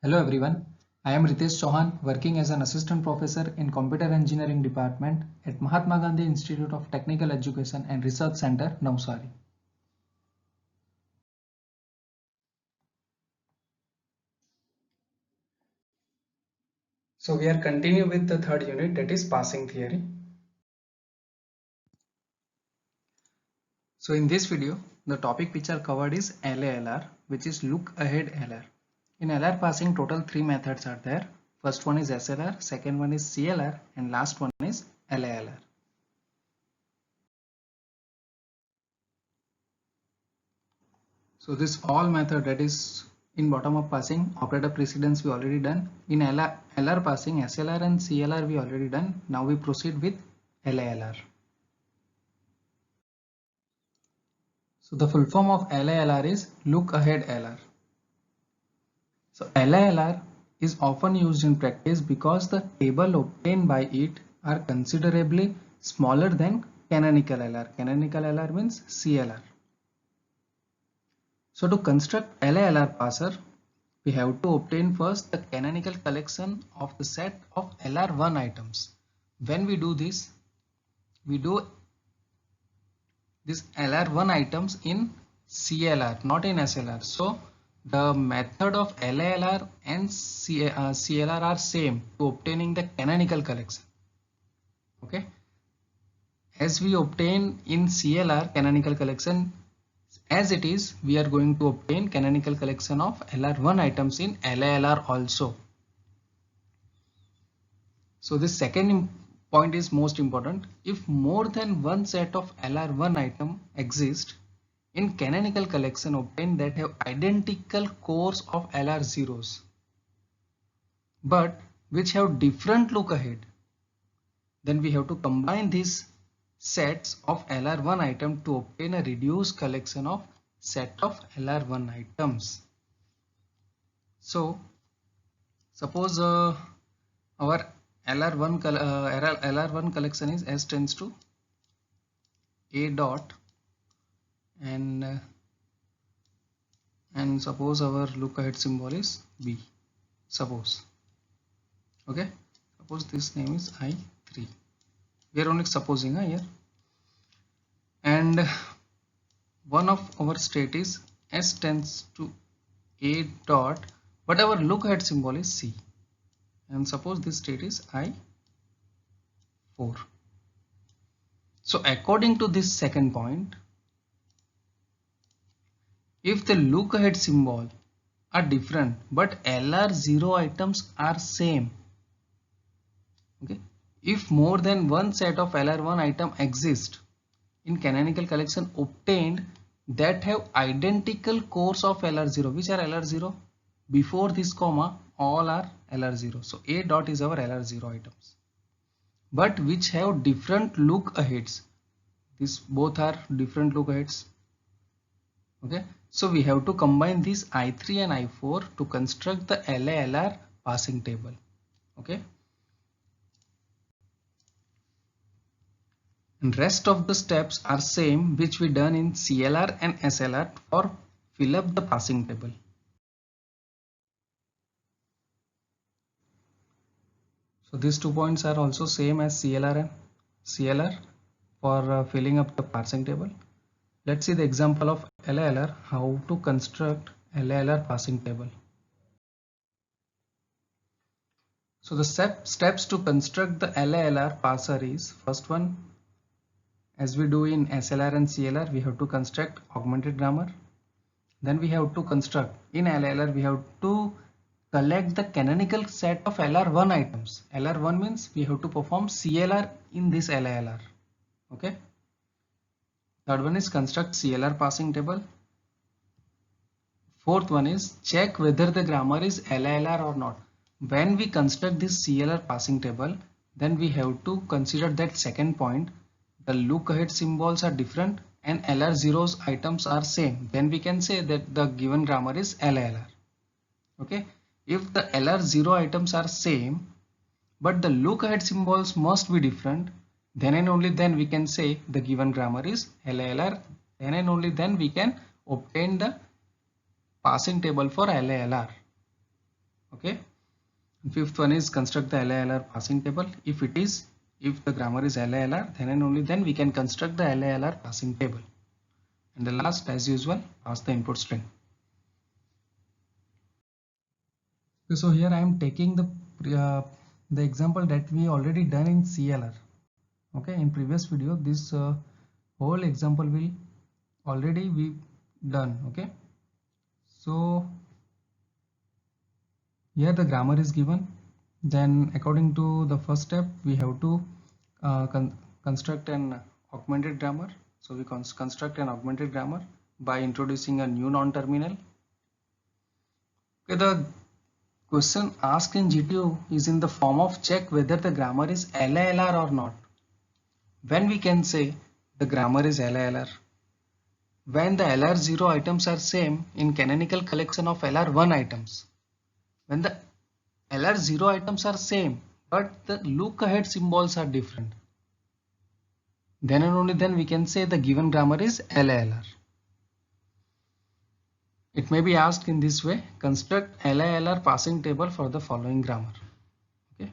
Hello everyone, I am Ritesh Chauhan working as an assistant professor in computer engineering department at Mahatma Gandhi Institute of Technical Education and Research Center, Navsari. So we are continuing with the third unit, that is passing theory. So in this video, the topic which are covered is LALR, which is look ahead LR. In LR passing, total three methods are there. First one is SLR, second one is CLR, and last one is LALR. So this all method, that is in bottom up passing, operator precedence we already done. In LR passing, SLR and CLR we already done. Now we proceed with LALR. So the full form of LALR is look ahead LR. So LALR is often used in practice because the table obtained by it are considerably smaller than canonical LR. Canonical LR means CLR. So to construct LALR passer, we have to obtain first the canonical collection of the set of LR1 items. When we do this, we do this LR1 items in CLR, not in SLR. So the method of LALR and CLR are same to obtaining the canonical collection. Okay, as we obtain in CLR canonical collection, as it is, we are going to obtain canonical collection of LR1 items in LALR also. So this second point is most important. If more than one set of LR1 item exist in canonical collection obtained that have identical cores of LR zeros, but which have different look ahead, then we have to combine these sets of LR1 item to obtain a reduced collection of set of LR1 items. So suppose our LR1 collection is S tends to A dot and suppose our look ahead symbol is B. Suppose, okay, suppose this name is I3. We are only supposing here, and one of our state is S tends to A dot, but our look ahead symbol is C, and suppose this state is I4. So according to this second point, if the look ahead symbol are different but LR0 items are same, okay, if more than one set of LR1 item exist in canonical collection obtained that have identical cores of LR0, which are LR0 before this comma, all are LR0. So A dot is our LR0 items, but which have different look aheads. These both are different look aheads. Okay, so we have to combine these I3 and I4 to construct the LALR passing table. Okay, and rest of the steps are same which we done in CLR and SLR for fill up the passing table. So these 2 points are also same as CLR for filling up the passing table. Let's see the example of LALR, how to construct LALR passing table. So the steps to construct the LALR passer is, first one, as we do in SLR and CLR, we have to construct augmented grammar. Then we have to construct in LALR, we have to collect the canonical set of LR1 items. LR1 means we have to perform CLR in this LALR. Okay. Third one is construct CLR passing table. Fourth one is check whether the grammar is LALR or not. When we construct this CLR passing table, then we have to consider that second point. The look ahead symbols are different and LR0's items are same. Then we can say that the given grammar is LALR. Okay. If the LR0 items are same, but the look ahead symbols must be different, then and only then we can say the given grammar is LALR. Then and only then we can obtain the passing table for LALR. Okay. And fifth one is construct the LALR passing table. If the grammar is LALR, then and only then we can construct the LALR passing table. And the last, as usual, pass the input string. Okay, so here I am taking the example that we already done in CLR. Okay, in previous video this whole example will already be done. Okay, so here the grammar is given. Then according to the first step we have to construct an augmented grammar. So we construct an augmented grammar by introducing a new non-terminal. Okay, the question asked in GTO is in the form of check whether the grammar is LALR or not. When we can say the grammar is LALR? When the LR0 items are same in canonical collection of LR1 items. When the LR0 items are same but the look ahead symbols are different. Then and only then we can say the given grammar is LALR. It may be asked in this way: construct LALR passing table for the following grammar. Okay.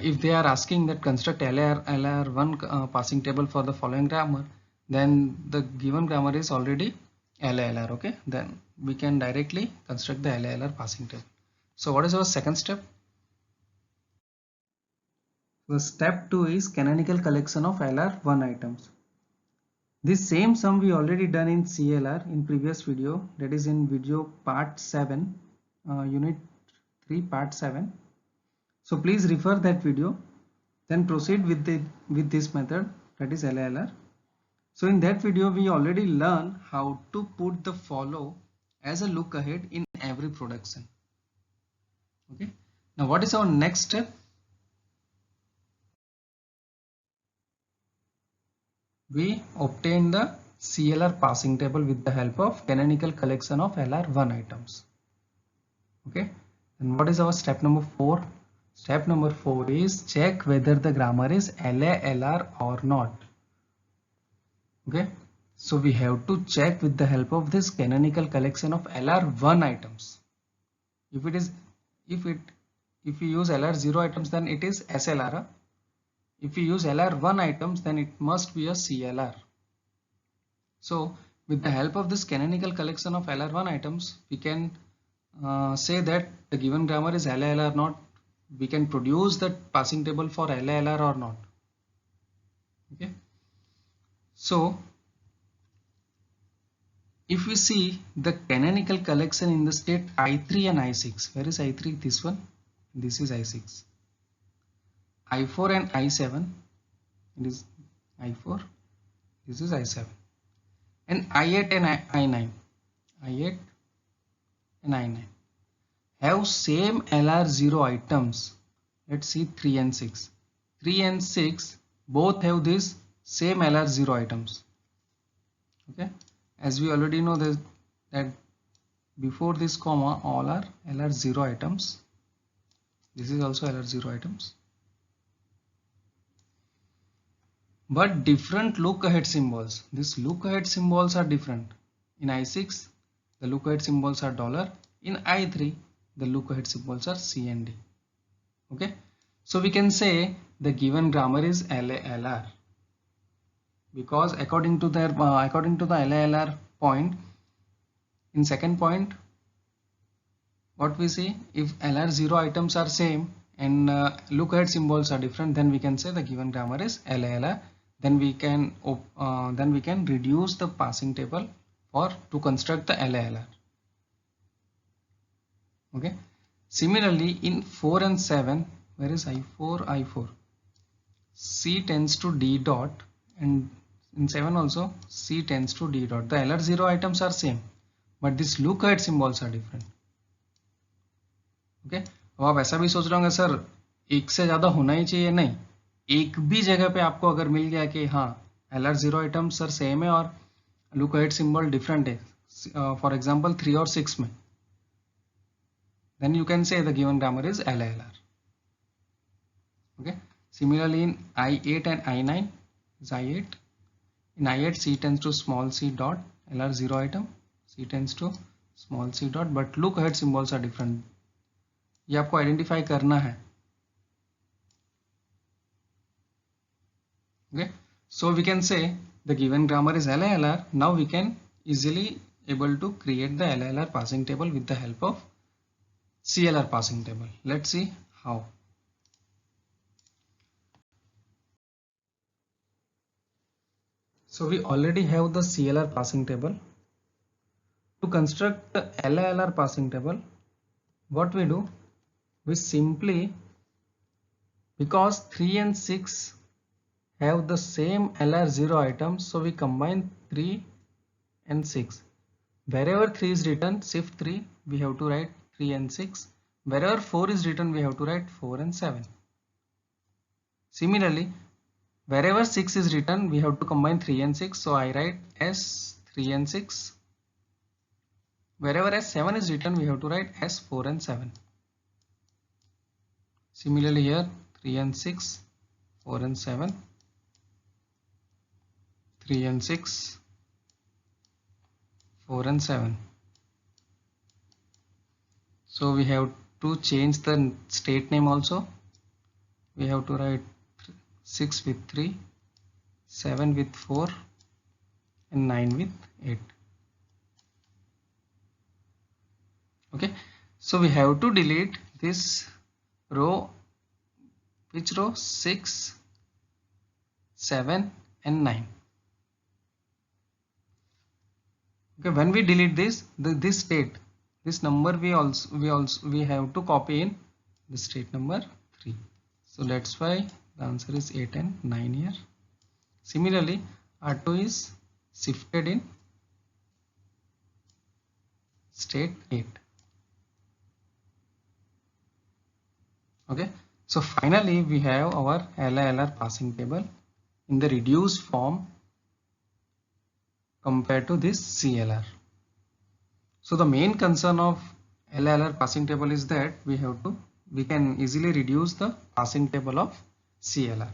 If they are asking that construct LALR1 passing table for the following grammar, then the given grammar is already LALR. Okay, then we can directly construct the LALR passing table. So what is our second step? The step 2 is canonical collection of LR1 items. This same sum we already done in CLR in previous video, that is in video part 7, unit 3 part 7. So please refer that video, then proceed with this method, that is LALR. So in that video we already learned how to put the follow as a look ahead in every production. Okay. Now what is our next step? We obtain the CLR passing table with the help of canonical collection of LR1 items. Okay. And what is our step number 4? Step number 4 is check whether the grammar is LALR or not. Okay. So we have to check with the help of this canonical collection of LR1 items. If we use LR0 items, then it is SLR. If we use LR1 items, then it must be a CLR. So with the help of this canonical collection of LR1 items, we can say that the given grammar is LALR or not. We can produce the passing table for LALR or not. Okay. So if we see the canonical collection in the state I3 and I6, where is I3? This one. This is I6. I4 and I7, it is I4, this is I7, and I8 and I9, I8 and I9 have same LR0 items. Let's see 3 and 6. 3 and 6 both have this same LR0 items. Okay, as we already know that before this comma all are LR0 items. This is also LR0 items. But different look ahead symbols. These look ahead symbols are different. In I6 the look ahead symbols are $. In I3 the look ahead symbols are C and D. Okay, so we can say the given grammar is LALR, because according to the LALR point, in second point what we see, if LR0 items are same and look ahead symbols are different, then we can say the given grammar is LALR. Then we can reduce the passing table to construct the LALR. Okay. Similarly, in 4 and 7, where is I4? C tends to D dot, and in 7 also C tends to D dot. The LR0 items are same, but these look ahead symbols are different. Okay. अब आप ऐसा भी सोच रहे होंगे sir एक से ज़्यादा होना ही चाहिए, नहीं, एक भी जगह पे आपको अगर मिल गया कि हाँ LR0 आइटम सर सेम है और लुक अहेड सिंबल डिफरेंट है, फॉर एग्जांपल 3 और 6 में, then you can say the given grammar is LALR. Okay. Similarly in I8 and I9 is I8. In I8 C tends to small c dot, LR0 item, C tends to small c dot, but look ahead symbols are different. ये आपको identify करना है. Okay, so we can say the given grammar is LILR. Now we can easily able to create the LILR passing table with the help of CLR passing table. Let's see how. So we already have the CLR passing table. To construct the LILR passing table, what we do, we simply, because 3 and 6 have the same LR0 items, so we combine 3 and 6. Wherever 3 is written, shift 3, we have to write 3 and 6. Wherever 4 is written, we have to write 4 and 7. Similarly, wherever 6 is written, we have to combine 3 and 6, so I write S 3 and 6. Wherever S7 is written, we have to write S4 and 7. Similarly here, 3 and 6, 4 and 7, 3 and 6, 4 and 7. So we have to change the state name also. We have to write 6 with 3, 7 with 4 and 9 with 8. Okay, so we have to delete this row. Which row? 6, 7 and 9. Okay, when we delete this, this state, this number we have to copy in the state number 3. So that's why the answer is 8 and 9 here. Similarly, R2 is shifted in state 8. Okay, so finally we have our LILR passing table in the reduced form compared to this CLR. So the main concern of LILR passing table is that we can easily reduce the passing table of CLR.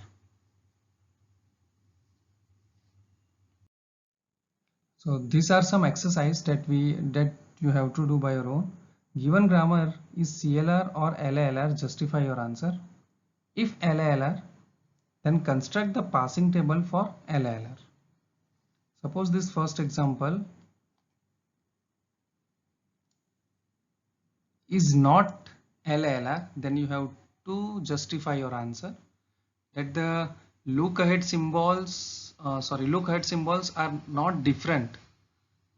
So these are some exercises that you have to do by your own. Given grammar is CLR or LILR, justify your answer. If LILR, then construct the passing table for LILR. Suppose this first example is not LILR, then you have to justify your answer that the look ahead symbols are not different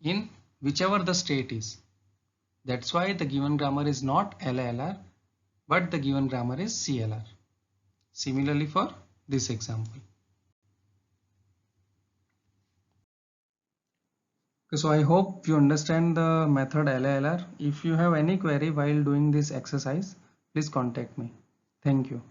in whichever the state is. That's why the given grammar is not LILR, but the given grammar is CLR. Similarly for this example. Okay, so I hope you understand the method LILR. If you have any query while doing this exercise, please contact me. Thank you.